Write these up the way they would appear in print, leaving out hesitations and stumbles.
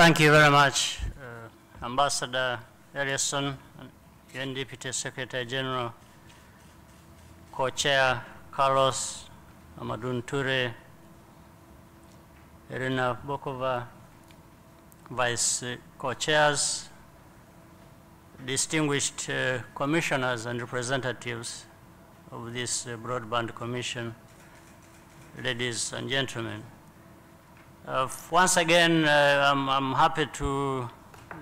Thank you very much, Ambassador Ellison, UN Deputy Secretary General, Co-Chair Carlos Amadou Toure, Irina Bokova, Vice Co-Chairs, distinguished commissioners and representatives of this Broadband Commission, ladies and gentlemen. Once again, I'm happy to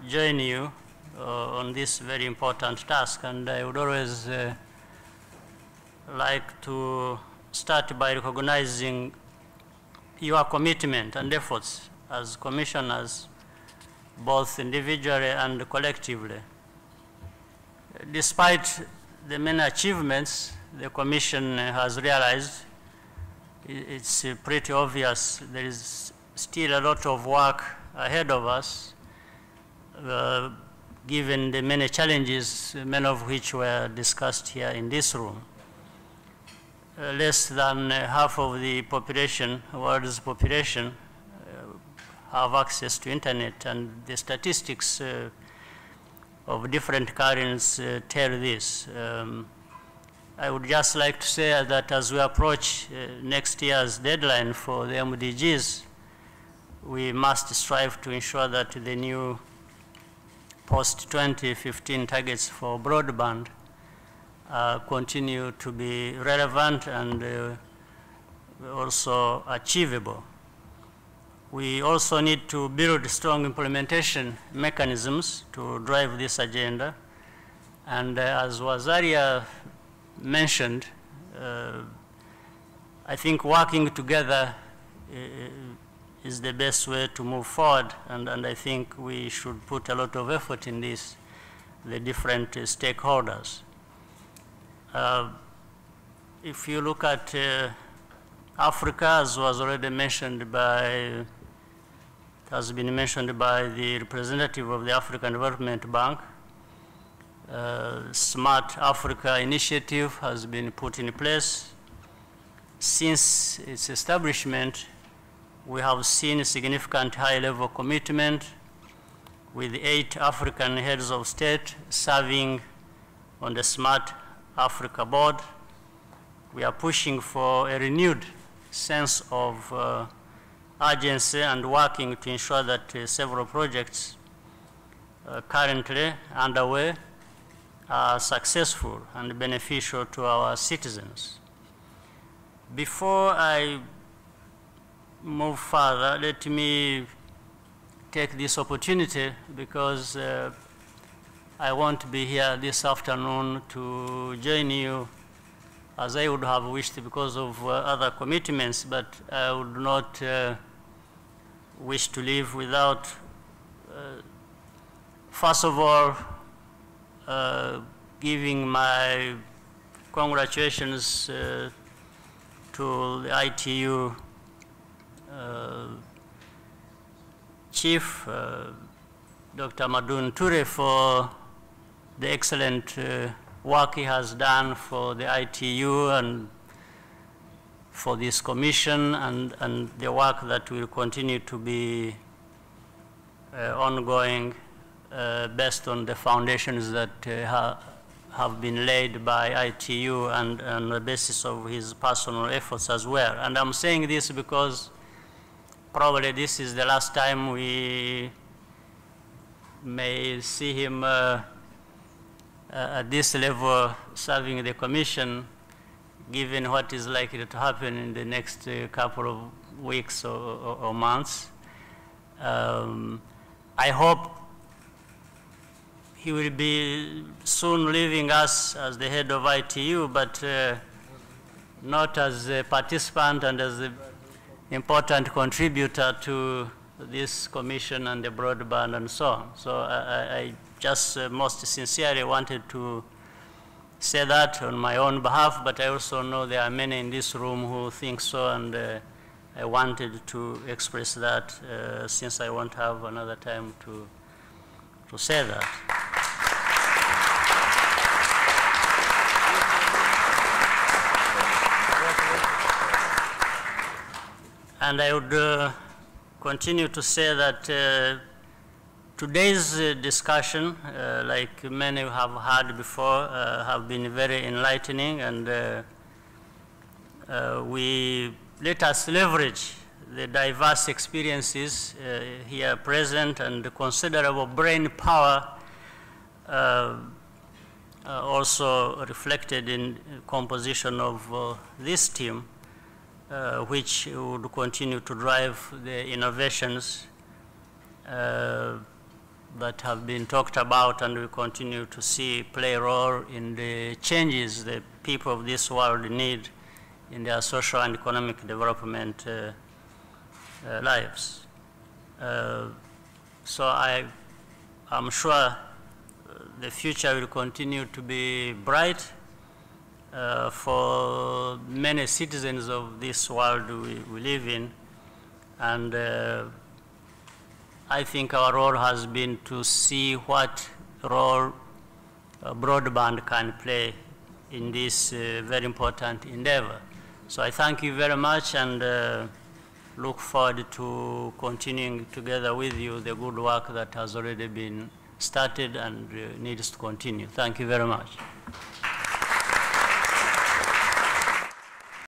join you on this very important task, and I would always like to start by recognizing your commitment and efforts as commissioners, both individually and collectively. Despite the many achievements the Commission has realized, it's pretty obvious there is still a lot of work ahead of us, given the many challenges, many of which were discussed here in this room. Less than half of the population, world's population, have access to internet, and the statistics of different countries tell this. I would just like to say that as we approach next year's deadline for the MDGs, we must strive to ensure that the new post-2015 targets for broadband continue to be relevant and also achievable. We also need to build strong implementation mechanisms to drive this agenda. And as was earlier mentioned, I think working together is the best way to move forward, and I think we should put a lot of effort in this, the different stakeholders. If you look at Africa, as was already mentioned by, has been mentioned by the representative of the African Development Bank, Smart Africa initiative has been put in place. Since its establishment, we have seen a significant high-level commitment with 8 African heads of state serving on the Smart Africa board. We are pushing for a renewed sense of urgency and working to ensure that several projects currently underway are successful and beneficial to our citizens. Before I move further, let me take this opportunity, because I won't be here this afternoon to join you as I would have wished because of other commitments, but I would not wish to leave without, first of all, giving my congratulations to the ITU Chief, Dr. Amadou Toure, for the excellent work he has done for the ITU and for this commission, and the work that will continue to be ongoing based on the foundations that have been laid by ITU and on the basis of his personal efforts as well. And I'm saying this because probably this is the last time we may see him at this level serving the Commission, given what is likely to happen in the next couple of weeks or months. I hope he will be soon leaving us as the head of ITU, but not as a participant and as an important contributor to this commission and the broadband and so on. So I just most sincerely wanted to say that on my own behalf, but I also know there are many in this room who think so, and I wanted to express that since I won't have another time to say that. And I would continue to say that Today's discussion, like many have had before, have been very enlightening, and let us leverage the diverse experiences here present and the considerable brain power also reflected in composition of this team, which would continue to drive the innovations that have been talked about and we continue to see play a role in the changes the people of this world need in their social and economic development lives. So I'm sure the future will continue to be bright for many citizens of this world we live in, and I think our role has been to see what role broadband can play in this very important endeavor. So I thank you very much and look forward to continuing together with you the good work that has already been started and needs to continue. Thank you very much.